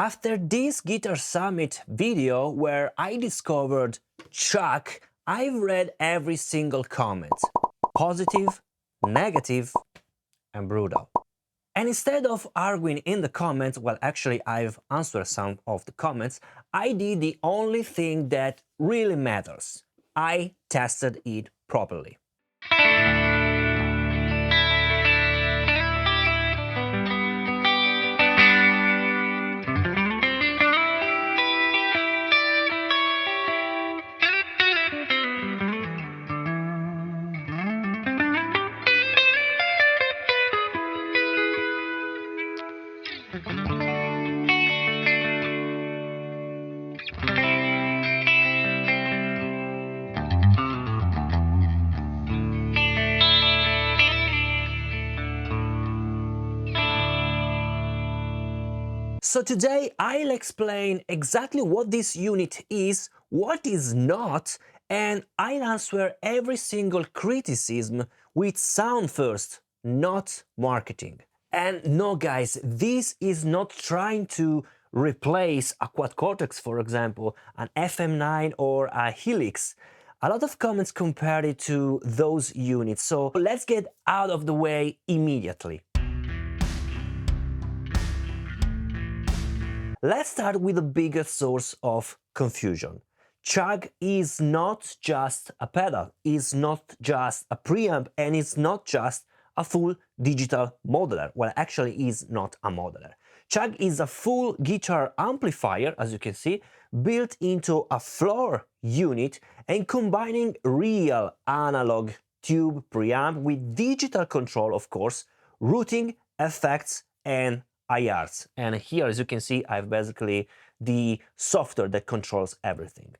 After this Guitar Summit video where I discovered CHUCK, I've read every single comment, positive, negative, and brutal. And instead of arguing in the comments, well, actually I've answered some of the comments, I did the only thing that really matters. I tested it properly. So today I'll explain exactly what this unit is, what is not, and I'll answer every single criticism with sound first, not marketing. And no guys, this is not trying to replace a quad Cortex, for example, an FM9 or a Helix. A lot of comments compared it to those units, so let's get out of the way immediately. Let's start with the biggest source of confusion. CHUCK is not just a pedal, it's not just a preamp, and it's not just a full digital modeler. Well, actually is not a modeler. CHUCK is a full guitar amplifier, as you can see, built into a floor unit and combining real analog tube preamp with digital control, of course, routing, effects, and IRs. And here, as you can see, I have basically the software that controls everything.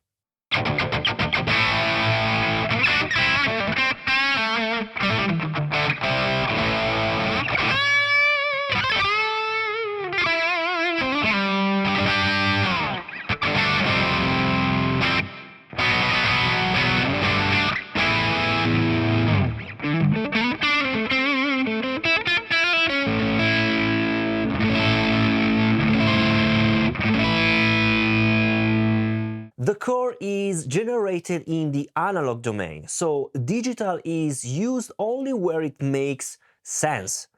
The core is generated in the analog domain, so digital is used only where it makes sense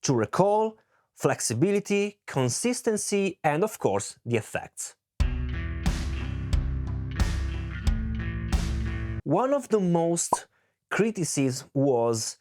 to recall, flexibility, consistency, and of course the effects. One of the most criticisms was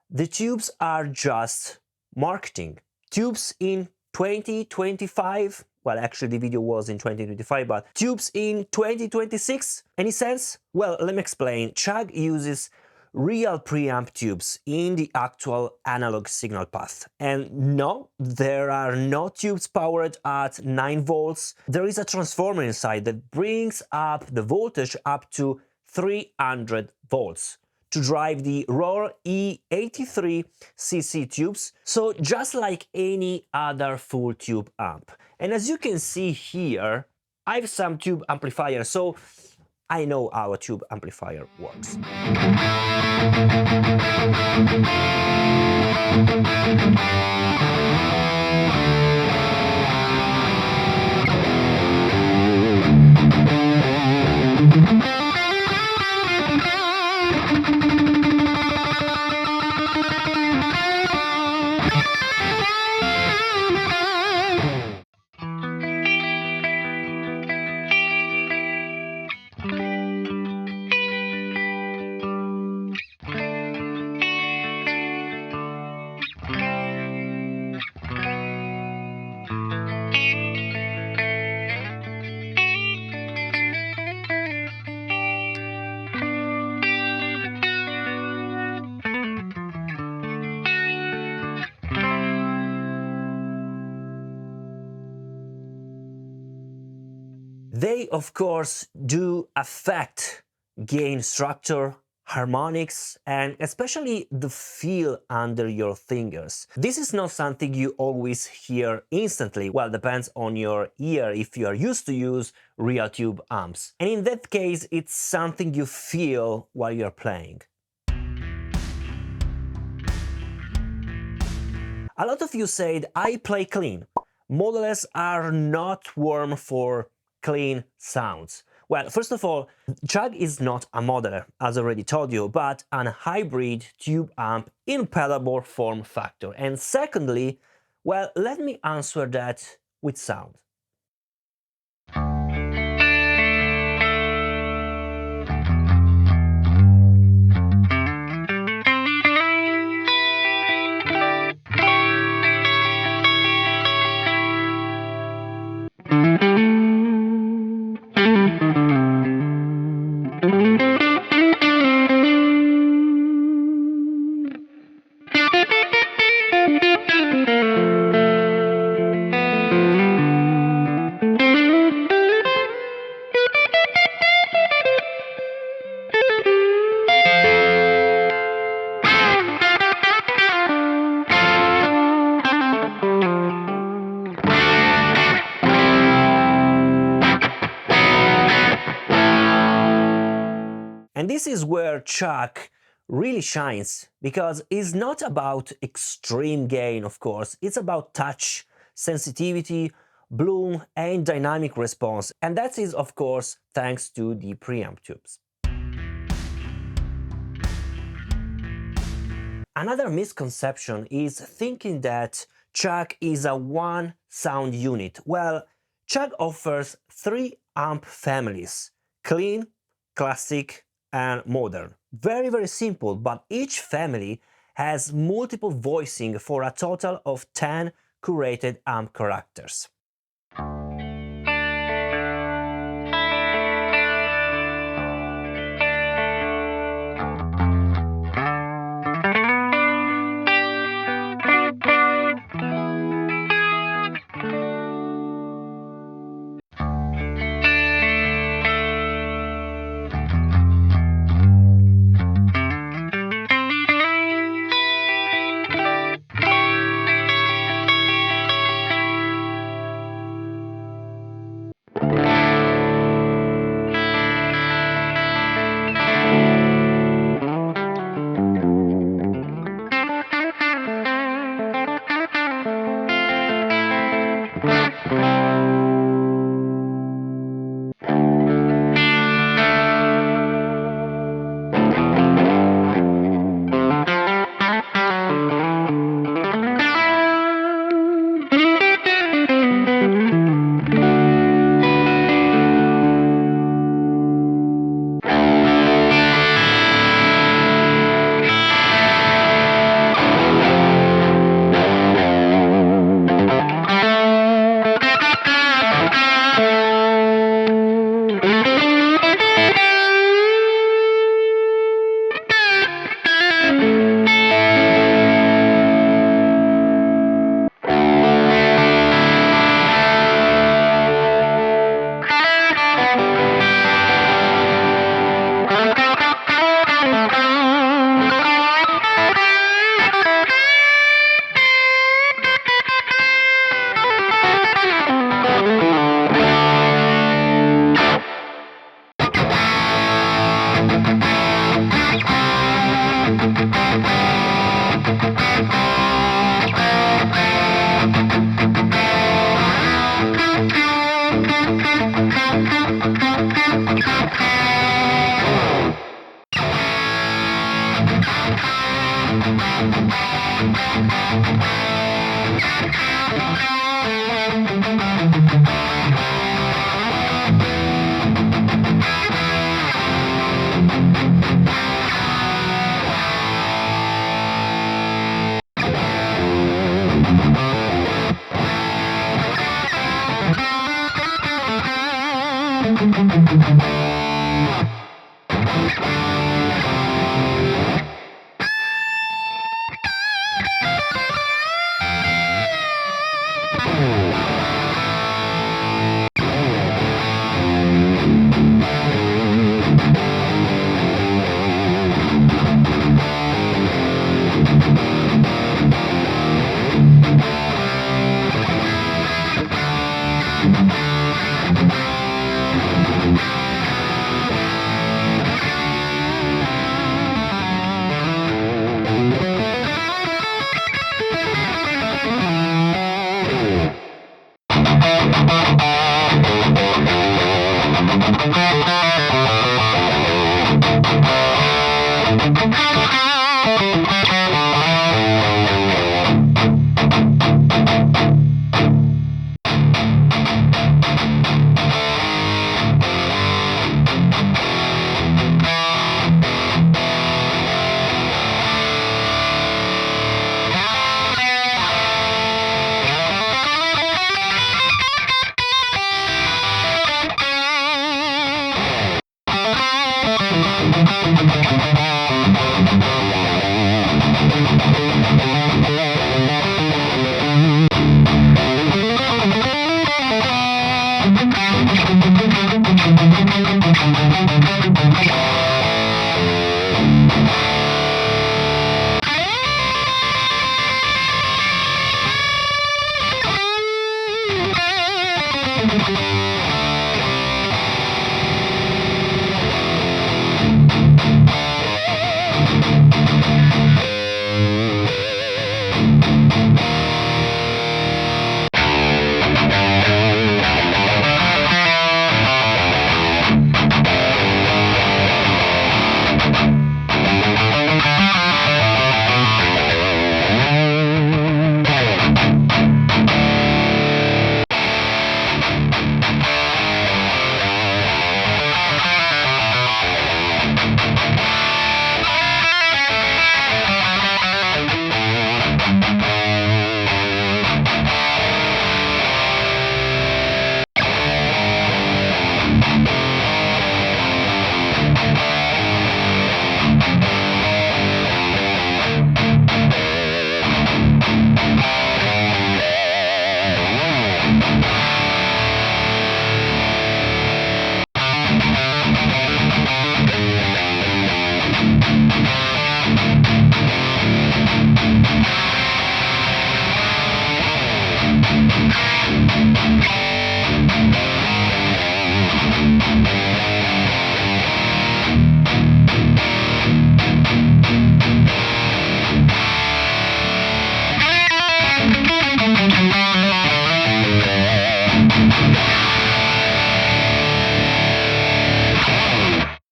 the tubes are just marketing. Tubes in 2025, well, actually the video was in 2025, but tubes in 2026, any sense? Well, let me explain. CHUCK uses real preamp tubes in the actual analog signal path. And no, there are no tubes powered at 9 volts. There is a transformer inside that brings up the voltage up to 300 volts to drive the Rohr E83cc tubes, so just like any other full tube amp. And as you can see here, I have some tube amplifier, so I know how a tube amplifier works. They, of course, do affect gain structure, harmonics, and especially the feel under your fingers. This is not something you always hear instantly. Well, depends on your ear if you are used to use real tube amps. And in that case, it's something you feel while you're playing. A lot of you said, I play clean, modelers are not warm for clean sounds. Well, first of all, CHUCK is not a modeler, as I already told you, but an hybrid tube amp in pedalboard form factor. And secondly, well, let me answer that with sound. And this is where CHUCK really shines, because it's not about extreme gain, of course, it's about touch, sensitivity, bloom and dynamic response, and that is of course thanks to the preamp tubes. Another misconception is thinking that CHUCK is a one sound unit. Well, CHUCK offers 3 amp families: clean, classic and modern. Very simple, but each family has multiple voicing for a total of 10 curated amp characters.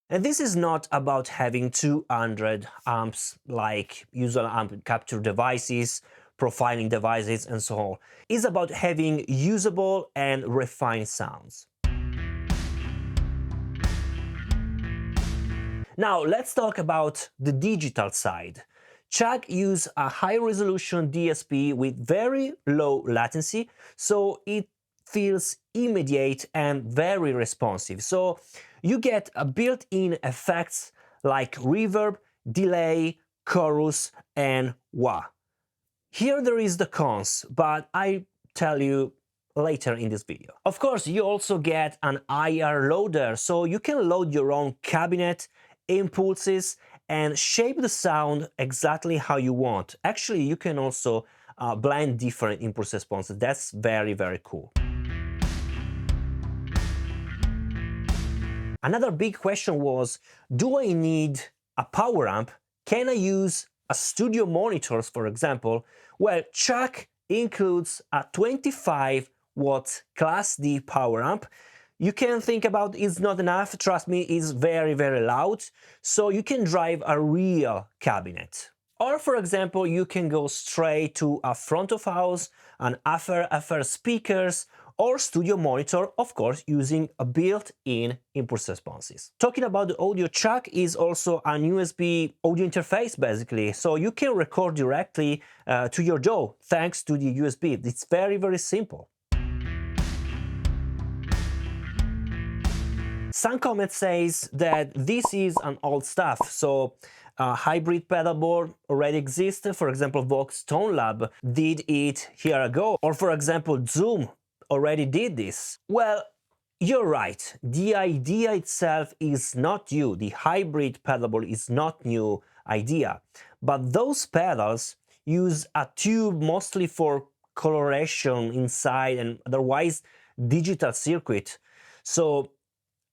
And this is not about having 200 amps like usual amp capture devices, profiling devices, and so on. It's about having usable and refined sounds. Now let's talk about the digital side. CHUCK uses a high-resolution DSP with very low latency, so it feels immediate and very responsive. So you get a built-in effects like reverb, delay, chorus, and wah. Here there is the cons, but I tell you later in this video. Of course, you also get an IR loader, so you can load your own cabinet, impulses, and shape the sound exactly how you want. Actually, you can also blend different impulse responses. That's very, very cool. Another big question was, do I need a power amp? Can I use a studio monitors, for example? Well, CHUCK includes a 25-watt Class D power amp. You can think about it's not enough, trust me, it's very, very loud, so you can drive a real cabinet. Or, for example, you can go straight to a front of house, an FRFR speakers, or studio monitor, of course, using a built-in impulse responses. Talking about the audio, CHUCK is also an USB audio interface, basically, so you can record directly to your DAW thanks to the USB. It's very, very simple. Some comment says that this is an old stuff, so hybrid pedalboard already exists. For example, Vox Tone Lab did it here ago, or for example, Zoom already did this. Well, you're right, the idea itself is not new, the hybrid pedalboard is not new idea, but those pedals use a tube mostly for coloration inside and otherwise digital circuit, so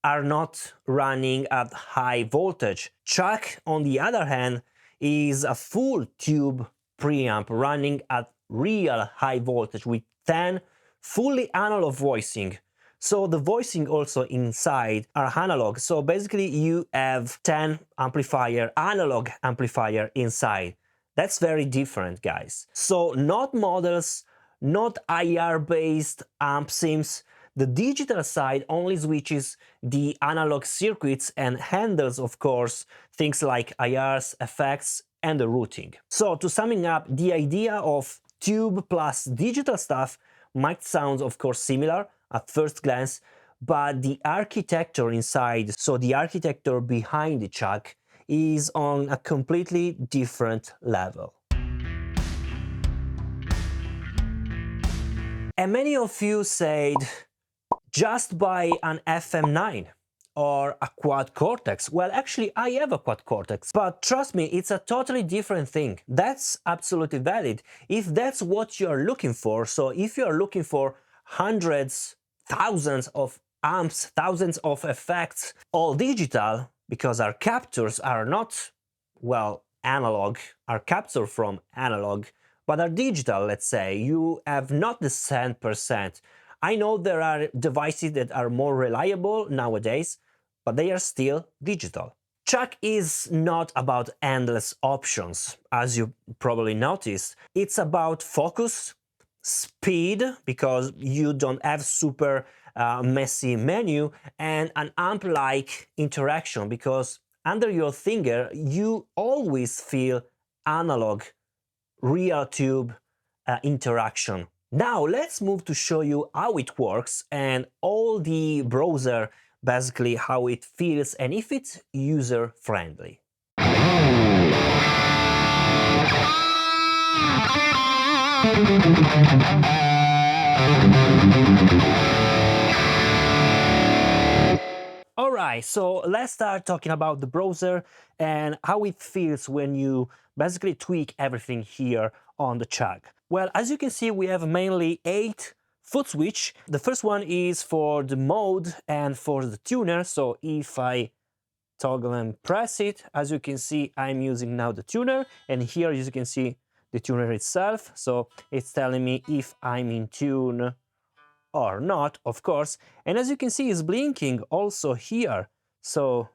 are not running at high voltage. CHUCK, on the other hand, is a full tube preamp running at real high voltage with 10 fully analog voicing. So the voicing also inside are analog. So basically you have 10 amplifier, analog amplifier inside. That's very different, guys. So not models, not IR-based amp sims. The digital side only switches the analog circuits and handles, of course, things like IRs, effects, and the routing. So to summing up, the idea of tube plus digital stuff might sound, of course, similar at first glance, but the architecture inside, so the architecture behind the CHUCK, is on a completely different level. And many of you said, just buy an FM9 or a quad Cortex. Well, actually, I have a quad Cortex, but trust me, it's a totally different thing. That's absolutely valid. If that's what you're looking for, so if you're looking for hundreds, thousands of amps, thousands of effects, all digital, because our captures are not, well, analog, are captured from analog, but are digital, let's say, you have not the 100%. I know there are devices that are more reliable nowadays, but they are still digital. CHUCK is not about endless options, as you probably noticed. It's about focus, speed, because you don't have super messy menu, and an amp-like interaction, because under your finger you always feel analog, real tube interaction. Now let's move to show you how it works and all the browser, basically how it feels and if it's user friendly. Alright, so let's start talking about the browser and how it feels when you basically tweak everything here on the CHUCK. Well, as you can see, we have mainly 8 foot switch. The first one is for the mode and for the tuner. So if I toggle and press it, as you can see, I'm using now the tuner, and here as you can see the tuner itself. So it's telling me if I'm in tune or not, of course. And as you can see, it's blinking also here. So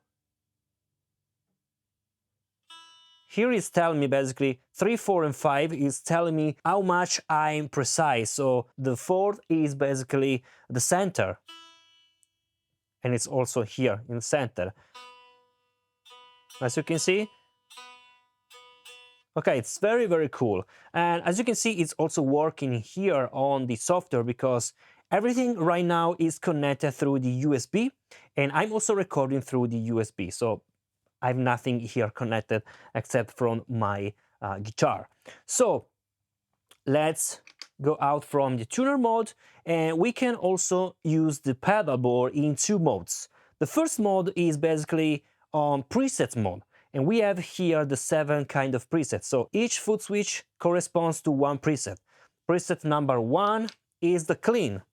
here is telling me basically 3, 4, and 5 is telling me how much I'm precise. So the 4th is basically the center, and it's also here in the center. As you can see, okay, it's very, very cool. And as you can see, it's also working here on the software because everything right now is connected through the USB, and I'm also recording through the USB. So I have nothing here connected except from my guitar. So let's go out from the tuner mode, and we can also use the pedal board in 2 modes. The first mode is basically on preset mode, and we have here the 7 kind of presets. So each foot switch corresponds to 1 preset. Preset number 1 is the clean.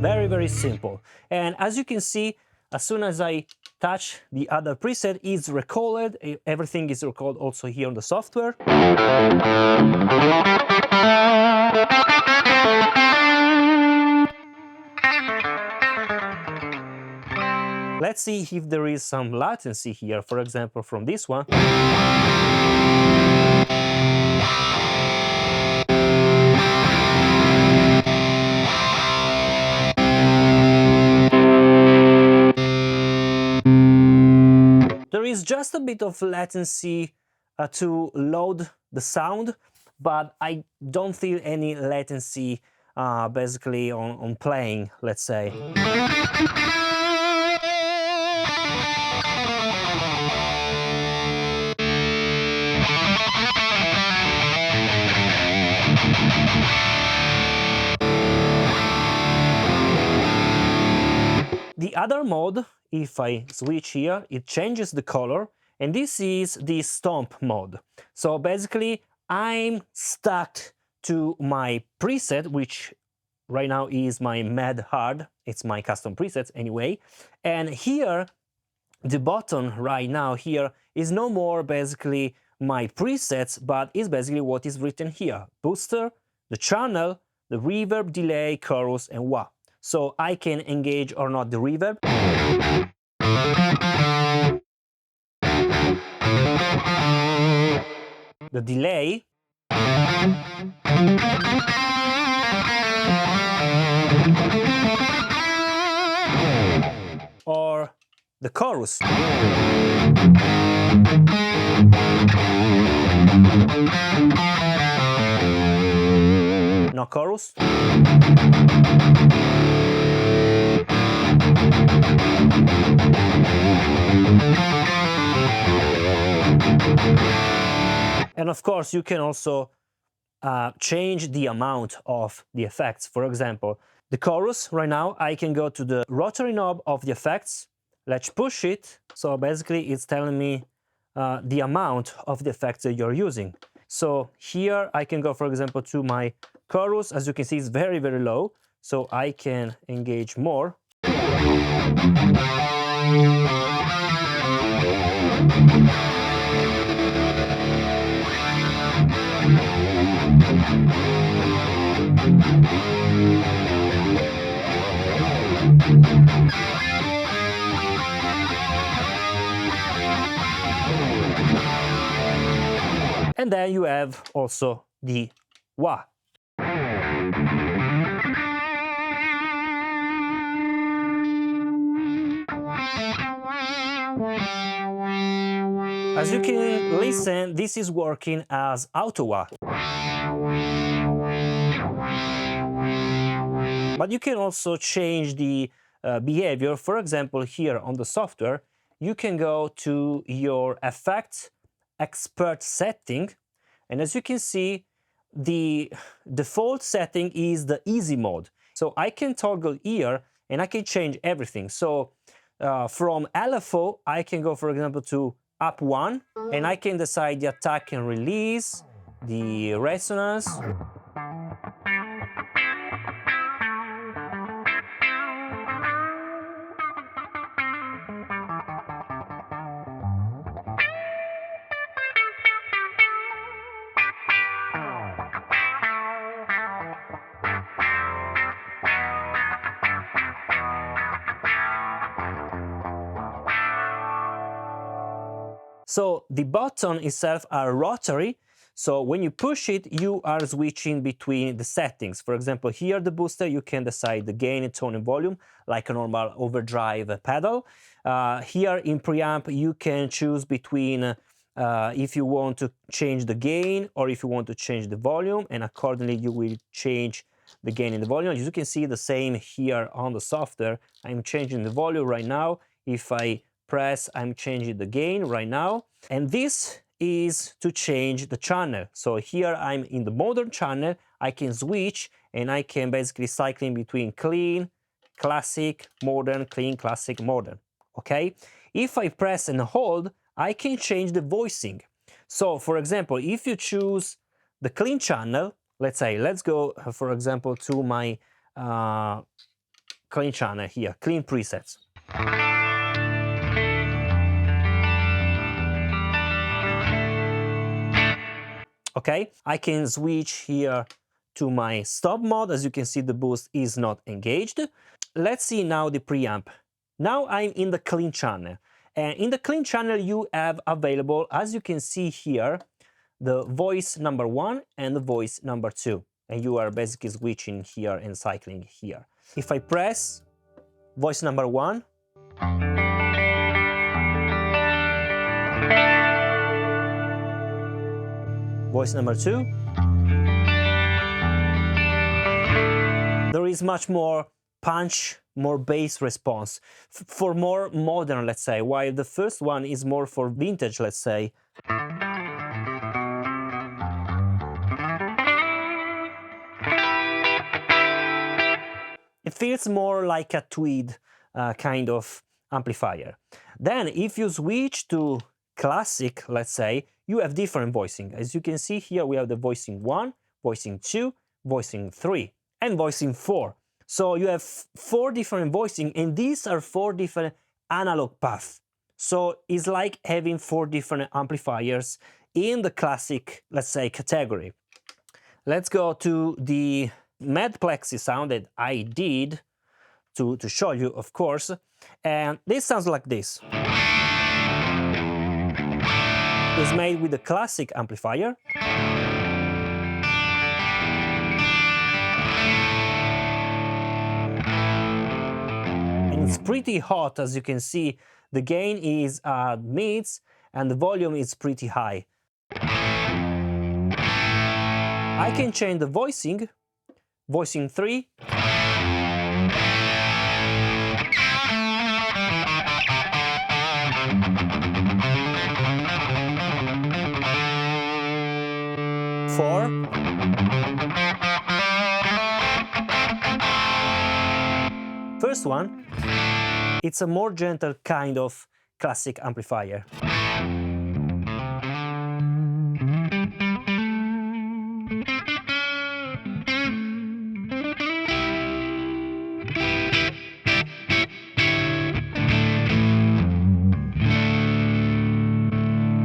Very, very simple. And as you can see, as soon as I touch the other preset, it's recorded. Everything is recorded also here on the software. Let's see if there is some latency here, for example, from this one. There is just a bit of latency to load the sound, but I don't feel any latency basically on playing, let's say. The other mode, if I switch here, it changes the color, and this is the stomp mode. So basically, I'm stuck to my preset, which right now is my Mad Hard. It's my custom presets anyway. And here, the button right now here is no more basically my presets, but is basically what is written here. Booster, the channel, the reverb, delay, chorus, and wah. So I can engage or not the reverb. The delay. Or the chorus. no chorus. And of course, you can also change the amount of the effects. For example, the chorus, right now, I can go to the rotary knob of the effects. Let's push it. So basically, it's telling me the amount of the effects that you're using. So here I can go, for example, to my chorus. As you can see, it's very, very low. So I can engage more. And then you have also the wah. As you can listen, this is working as auto wah. But you can also change the behavior. For example, here on the software, you can go to your effects expert setting, and as you can see, the default setting is the easy mode. So I can toggle here and I can change everything. So from LFO, I can go, for example, to up 1, and I can decide the attack and release, the resonance. So the button itself are rotary, so when you push it, you are switching between the settings. For example, here the booster, you can decide the gain, tone, and volume, like a normal overdrive pedal. Here in preamp, you can choose between if you want to change the gain or if you want to change the volume, and accordingly you will change the gain and the volume. As you can see, the same here on the software. I'm changing the volume right now. If I press, I'm changing the gain right now, and this is to change the channel. So here I'm in the modern channel, I can switch and I can basically cycling between clean, classic, modern, clean, classic, modern. Okay, if I press and hold, I can change the voicing. So for example, if you choose the clean channel, let's go for example to my clean channel here, clean presets. Okay, I can switch here to my stop mode. As you can see, the boost is not engaged. Let's see now the preamp. Now I'm in the clean channel, and in the clean channel you have available, as you can see here, the voice number 1 and the voice number 2, and you are basically switching here and cycling here. If I press voice number 1, voice number 2, there is much more punch, more bass response, for more modern, let's say, while the first one is more for vintage, let's say. It feels more like a tweed kind of amplifier. Then if you switch to classic, let's say, you have different voicing. As you can see here, we have the voicing 1, voicing 2, voicing 3, and voicing 4. So you have 4 different voicing, and these are 4 different analog paths. So it's like having 4 different amplifiers in the classic, let's say, category. Let's go to the Mad Plexi sound that I did to show you, of course, and this sounds like this. It's made with the classic amplifier. And it's pretty hot, as you can see. The gain is at mids and the volume is pretty high. I can change the voicing voicing 3, four, first one, it's a more gentle kind of classic amplifier.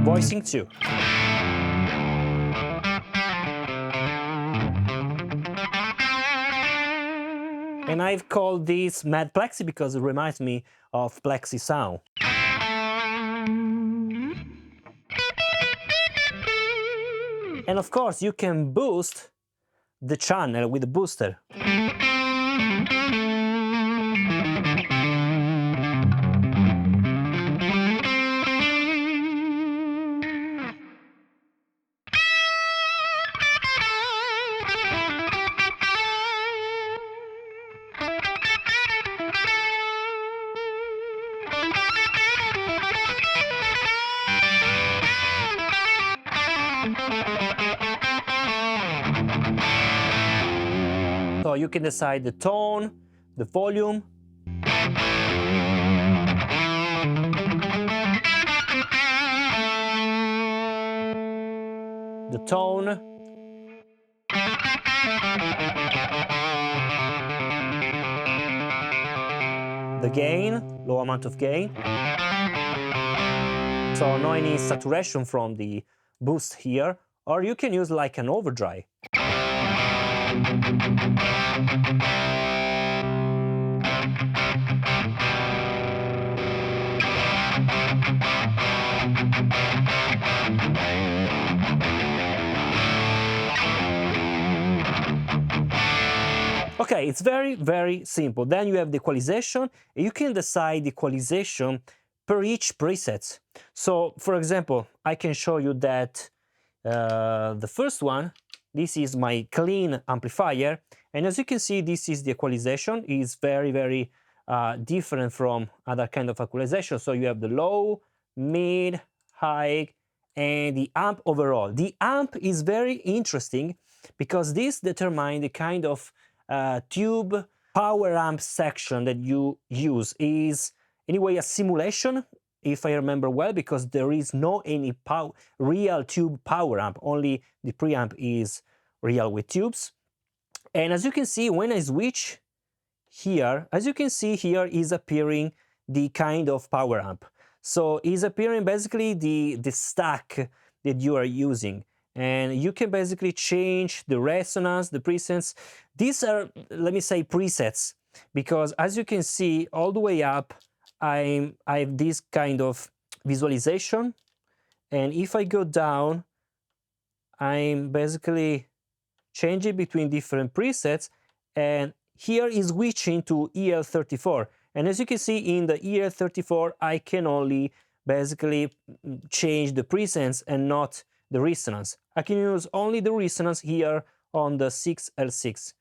Voicing 2. And I've called this Mad Plexi because it reminds me of Plexi sound. And of course, you can boost the channel with the booster. So you can decide the tone, the volume. The tone. The gain, low amount of gain. So no any saturation from the boost here, or you can use like an overdrive. Okay, it's very simple. Then you have the equalization. You can decide the equalization per each preset. So, for example, I can show you that the first one, this is my clean amplifier, and as you can see, this is the equalization. It's very different from other kind of equalization. So you have the low, mid, high, and the amp overall. The amp is very interesting because this determines the kind of tube power amp section that you use. Is anyway a simulation, if I remember well, because there is no any real tube power amp, only the preamp is real with tubes. And as you can see, when I switch here, as you can see here is appearing the kind of power amp. So is appearing basically the stack that you are using. And you can basically change the resonance, the presets. These are, let me say, presets, because as you can see all the way up, I have this kind of visualization. And if I go down, I'm basically changing between different presets. And here is switching to EL34. And as you can see in the EL34, I can only basically change the presets and not the resonance. I can use only the resonance here on the 6L6.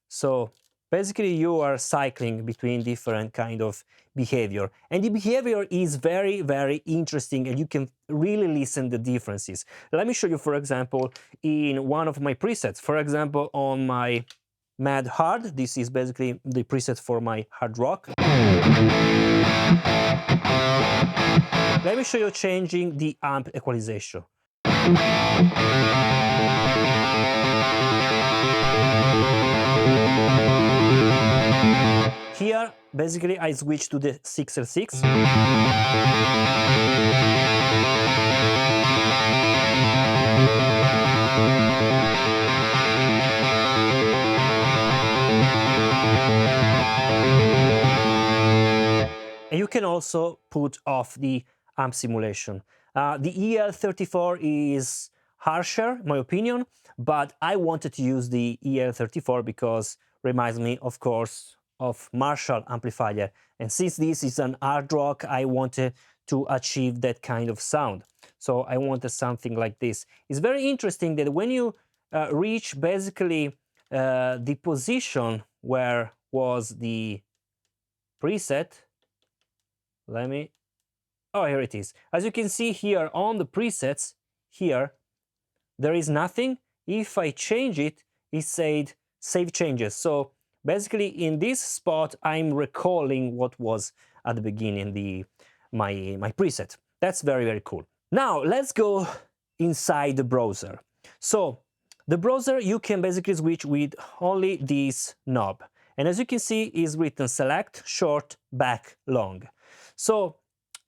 So basically you are cycling between different kind of behavior. And the behavior is very interesting, and you can really listen the differences. Let me show you, for example, in one of my presets. For example, on my Mad Hard, this is basically the preset for my hard rock. Let me show you changing the amp equalization. Here, basically, I switch to the 6L6. And you can also put off the amp simulation. The EL34 is harsher, in my opinion, but I wanted to use the EL34 because it reminds me, of course, of Marshall amplifier. And since this is an hard rock, I wanted to achieve that kind of sound. So I wanted something like this. It's very interesting that when you reach basically the position where was the preset. Oh, here it is. As you can see here on the presets, here, there is nothing. If I change it, it said save changes. So basically in this spot, I'm recalling what was at the beginning, my preset. That's very, very cool. Now let's go inside the browser. So the browser, you can basically switch with only this knob. And as you can see, is written select, short, back, long. So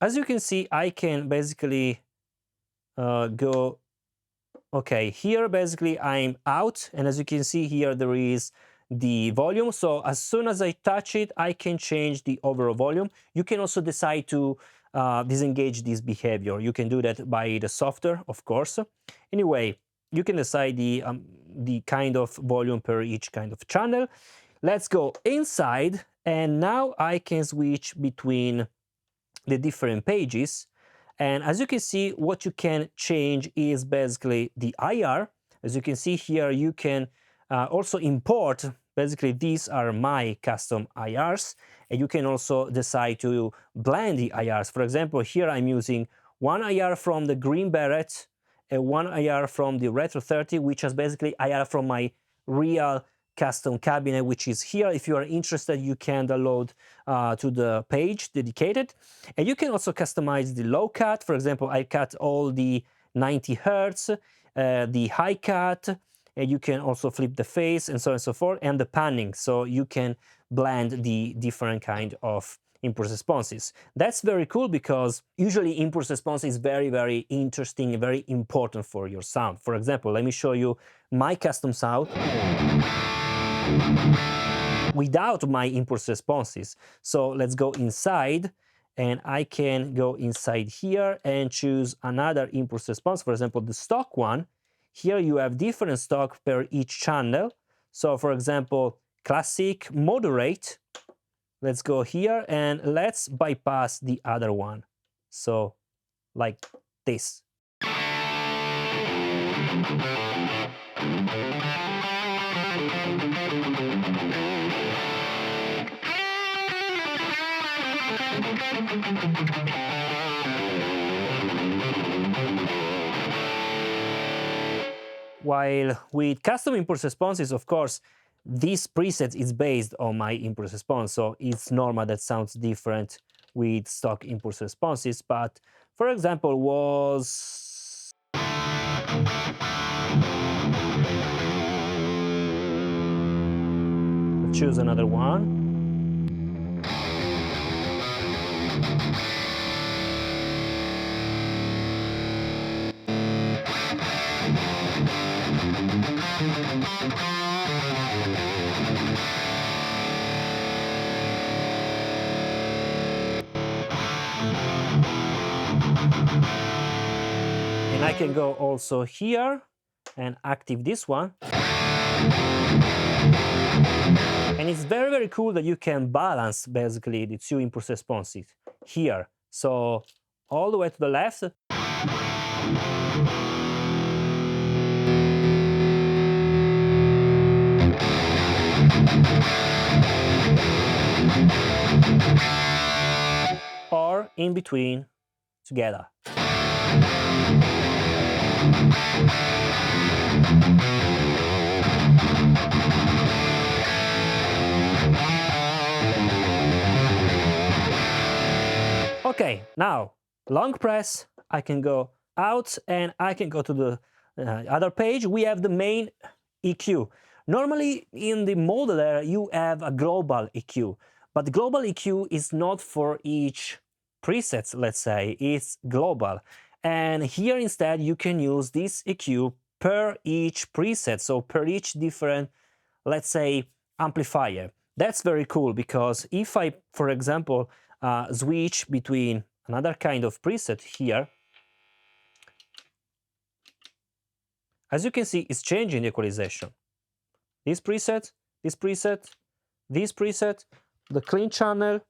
as you can see, I can basically go, okay, here basically I'm out, and as you can see here there is the volume. So as soon as I touch it, I can change the overall volume. You can also decide to disengage this behavior. You can do that by the software, of course. Anyway, you can decide the kind of volume per each kind of channel. Let's go inside, and now I can switch between the different pages. And as you can see, what you can change is basically the IR. As you can see here, you can also import, basically these are my custom IRs, and you can also decide to blend the IRs. For example, here I'm using one IR from the Green Beret and one IR from the Retro 30, which is basically IR from my real custom cabinet, which is here. If you are interested, you can download to the page dedicated, and you can also customize the low cut. For example, I cut all the 90 hertz, the high cut, and you can also flip the phase and so on and so forth, and the panning, so you can blend the different kind of impulse responses. That's very cool because usually impulse response is very, very interesting and very important for your sound. For example, let me show you my custom sound without my impulse responses. So let's go inside, and I can go inside here and choose another impulse response. For example, the stock one. Here you have different stock per each channel. So for example, classic, moderate. Let's go here and let's bypass the other one. So like this. While with custom impulse responses, of course, this preset is based on my impulse response, so it's normal that sounds different with stock impulse responses. But for example, was choose another one. And I can go also here and active this one. And it's very, very cool that you can balance basically the two impulse responses here. So all the way to the left. Or in between together. Okay, now long press, I can go out and I can go to the other page. We have the main EQ. Normally in the modeler you have a global EQ, but the global EQ is not for each preset, let's say, it's global. And here instead you can use this EQ per each preset, so per each different, let's say, amplifier. That's very cool because if I, for example, switch between another kind of preset here, as you can see, it's changing the equalization. This preset, this preset, this preset, the clean channel,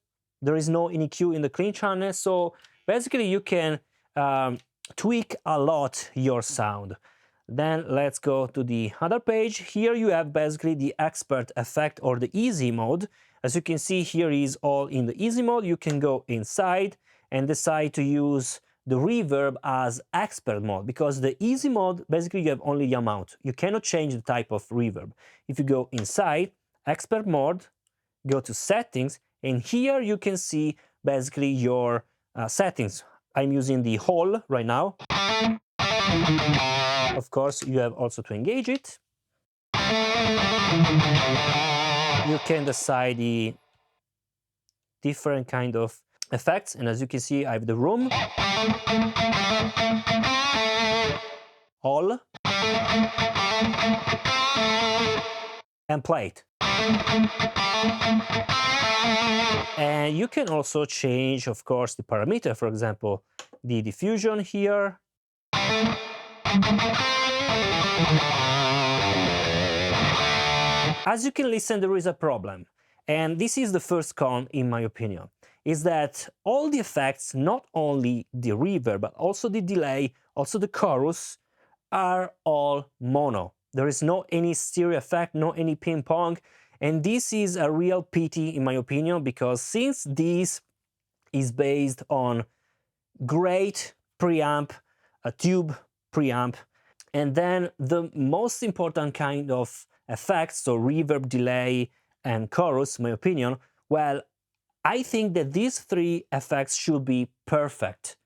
there is no EQ in the clean channel, so basically you can tweak a lot your sound. Then let's go to the other page. Here you have basically the expert effect or the easy mode. As you can see, here is all in the easy mode. You can go inside and decide to use the reverb as expert mode, because the easy mode, basically you have only the amount. You cannot change the type of reverb. If you go inside, expert mode, go to settings, and here you can see basically your settings. I'm using the whole right now. Of course, you have also to engage it. You can decide the different kind of effects, and as you can see, I have the room, all, and plate. And you can also change, of course, the parameter, for example, the diffusion here. As you can listen, there is a problem, and this is the first con in my opinion, is that all the effects, not only the reverb, but also the delay, also the chorus, are all mono. There is no any stereo effect, no any ping pong, and this is a real pity in my opinion, because since this is based on great preamp, a tube preamp, and then the most important kind of effects, so reverb, delay, and chorus, in my opinion, well, I think that these three effects should be perfect,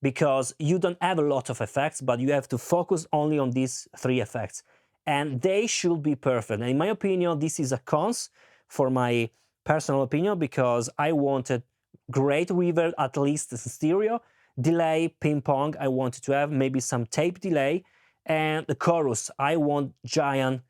because you don't have a lot of effects, but you have to focus only on these three effects, and they should be perfect. And in my opinion, this is a cons for my personal opinion, because I wanted great reverb, at least in stereo, delay, ping pong, I wanted to have maybe some tape delay, and the chorus, I want giant,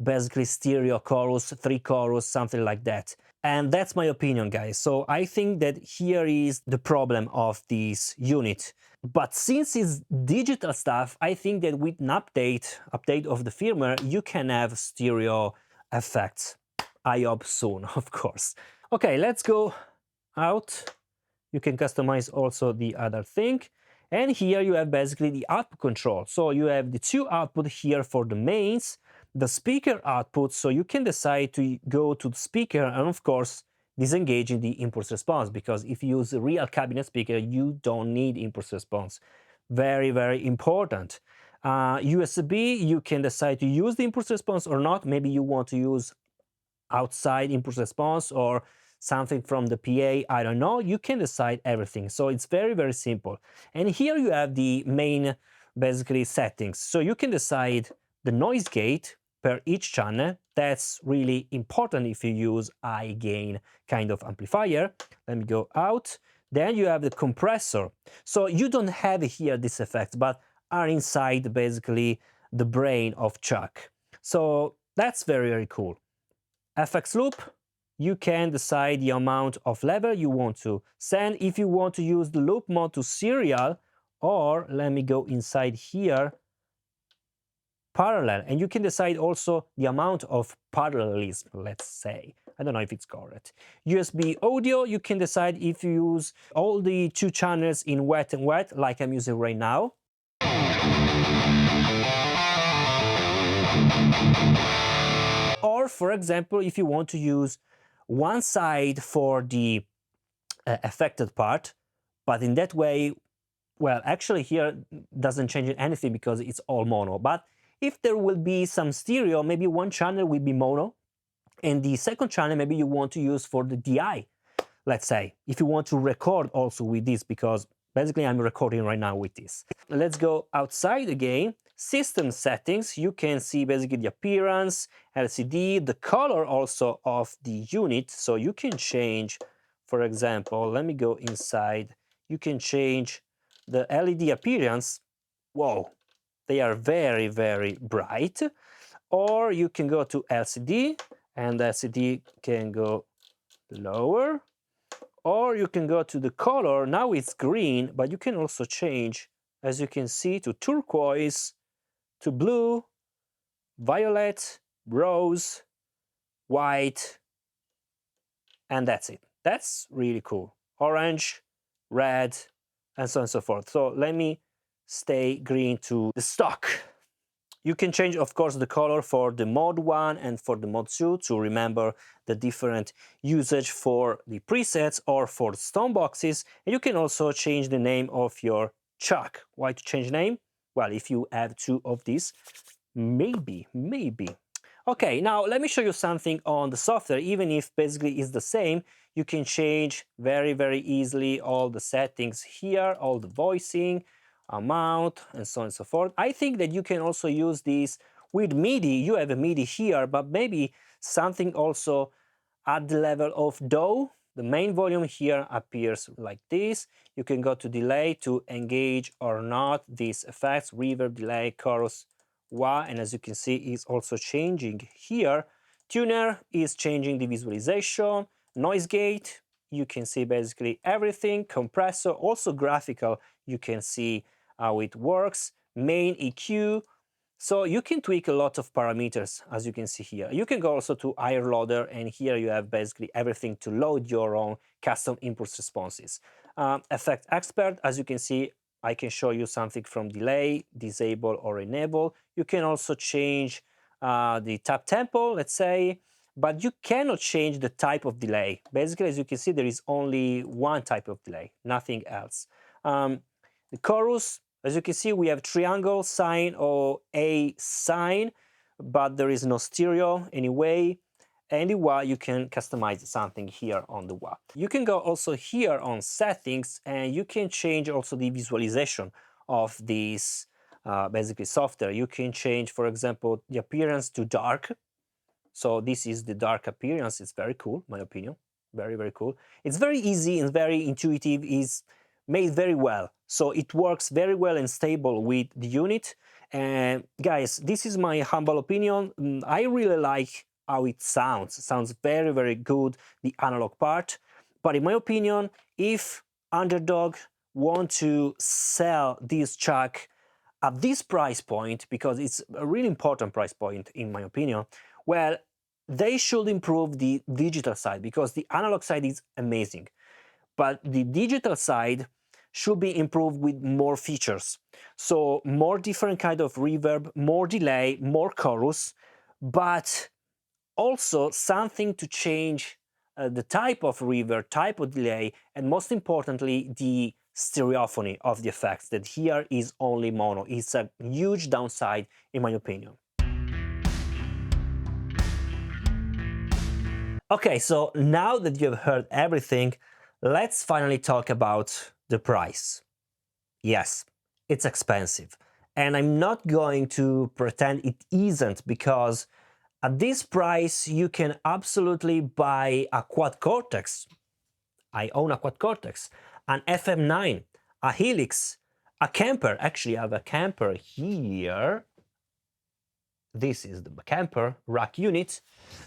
basically stereo chorus, 3 chorus, something like that. And that's my opinion, guys. So I think that here is the problem of this unit. But since it's digital stuff, I think that with an update of the firmware, you can have stereo effects. I hope soon, of course. Okay, let's go out. You can customize also the other thing. And here you have basically the output control. So you have the two output here for the mains, the speaker output, so you can decide to go to the speaker and of course disengaging the impulse response, because if you use a real cabinet speaker, you don't need impulse response. Very, very important. USB, you can decide to use the impulse response or not. Maybe you want to use outside impulse response or something from the PA, I don't know. You can decide everything. So it's very, very simple. And here you have the main, basically, settings. So you can decide the noise gate per each channel. That's really important if you use high gain kind of amplifier. Let me go out. Then you have the compressor. So you don't have here this effect, but are inside basically the brain of Chuck. So that's very, very cool. FX loop, you can decide the amount of level you want to send, if you want to use the loop mode to serial, or let me go inside here, parallel, and you can decide also the amount of parallelism, let's say. I don't know if it's correct. USB audio, you can decide if you use all the 2 channels in wet and wet, like I'm using right now. Or, for example, if you want to use one side for the affected part, but in that way, well, actually here doesn't change anything because it's all mono. But if there will be some stereo, maybe one channel will be mono, and the second channel maybe you want to use for the DI, let's say, if you want to record also with this, because basically I'm recording right now with this. Let's go outside again. System settings, you can see basically the appearance, LCD, the color also of the unit. So you can change, for example, let me go inside. You can change the LED appearance. Whoa, they are very, very bright. Or you can go to LCD, and the LCD can go lower. Or you can go to the color. Now it's green, but you can also change, as you can see, to turquoise, to blue, violet, rose, white, and that's it. That's really cool. Orange, red, and so on and so forth. So let me stay green to the stock. You can change, of course, the color for the mode 1 and for the mode 2 to remember the different usage for the presets or for the stone boxes. And you can also change the name of your chuck. Why to change name? Well, if you have 2 of these, maybe. Okay, now let me show you something on the software. Even if basically it's the same, you can change very easily all the settings here, all the voicing, amount, and so on and so forth. I think that you can also use this with MIDI. You have a MIDI here, but maybe something also at the level of DAW. The main volume here appears like this. You can go to delay to engage or not these effects, reverb, delay, chorus, wah, and as you can see, is also changing here. Tuner is changing the visualization, noise gate, you can see basically everything, compressor, also graphical, you can see how it works, main EQ, so you can tweak a lot of parameters, as you can see here. You can go also to higher loader, and here you have basically everything to load your own custom impulse responses. Effect expert, as you can see, I can show you something from delay, disable or enable. You can also change the tap tempo, let's say, but you cannot change the type of delay. Basically, as you can see, there is only one type of delay, nothing else. The chorus, as you can see, we have triangle, sine, or a sine, but there is no stereo anyway. And the wah, you can customize something here on the wah. You can go also here on settings, and you can change also the visualization of this basically software. You can change, for example, the appearance to dark. So this is the dark appearance. It's very cool, my opinion. Very cool. It's very easy and very intuitive. It's made very well. So it works very well and stable with the unit. And guys, this is my humble opinion. I really like how it sounds. It sounds very good, the analog part. But in my opinion, if Underdog want to sell this chuck at this price point, because it's a really important price point in my opinion, well, they should improve the digital side, because the analog side is amazing. But the digital side should be improved with more features. So more different kind of reverb, more delay, more chorus, but also something to change the type of reverb, type of delay, and most importantly, the stereophony of the effects, that here is only mono. It's a huge downside in my opinion. Okay, so now that you've heard everything, let's finally talk about the price. Yes, it's expensive. And I'm not going to pretend it isn't, because at this price you can absolutely buy a quad Cortex. I own a quad Cortex, an FM9, a Helix, a Kemper. Actually, I have a Kemper here. This is the Kemper rack unit.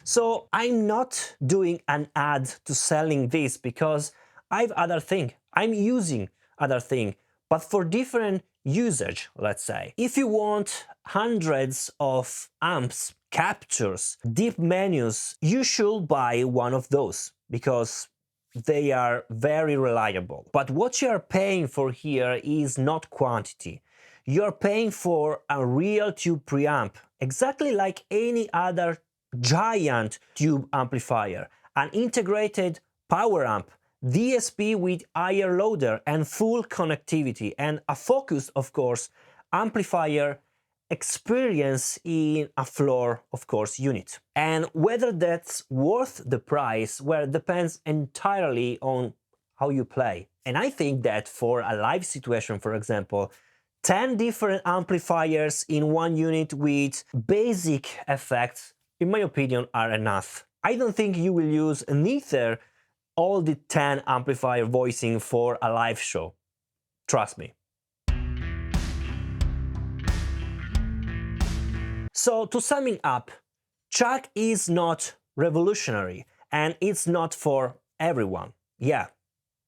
So I'm not doing an ad to selling this, because I've other thing. I'm using other thing, but for different usage, let's say. If you want hundreds of amps, captures, deep menus, you should buy one of those, because they are very reliable. But what you are paying for here is not quantity. You're paying for a real tube preamp, exactly like any other giant tube amplifier, an integrated power amp, DSP with higher loader and full connectivity, and a focused, of course, amplifier experience in a floor, of course, unit. And whether that's worth the price, well, depends entirely on how you play. And I think that for a live situation, for example, 10 different amplifiers in one unit with basic effects, in my opinion, are enough. I don't think you will use neither all the 10 amplifier voicing for a live show. Trust me. So to summing up, Chuck is not revolutionary and it's not for everyone. Yeah,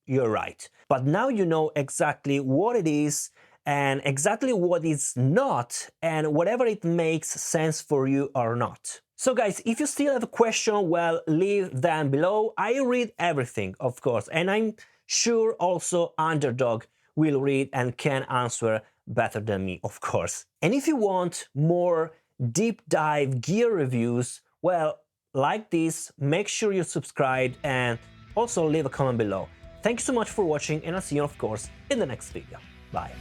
you're right. But now you know exactly what it is and exactly what it's not, and whatever it makes sense for you or not. So guys, if you still have a question, well, leave them below. I read everything, of course, and I'm sure also Underdog will read and can answer better than me, of course. And if you want more deep dive gear reviews, well, like this, make sure you subscribe and also leave a comment below. Thank you so much for watching, and I'll see you, of course, in the next video. Bye.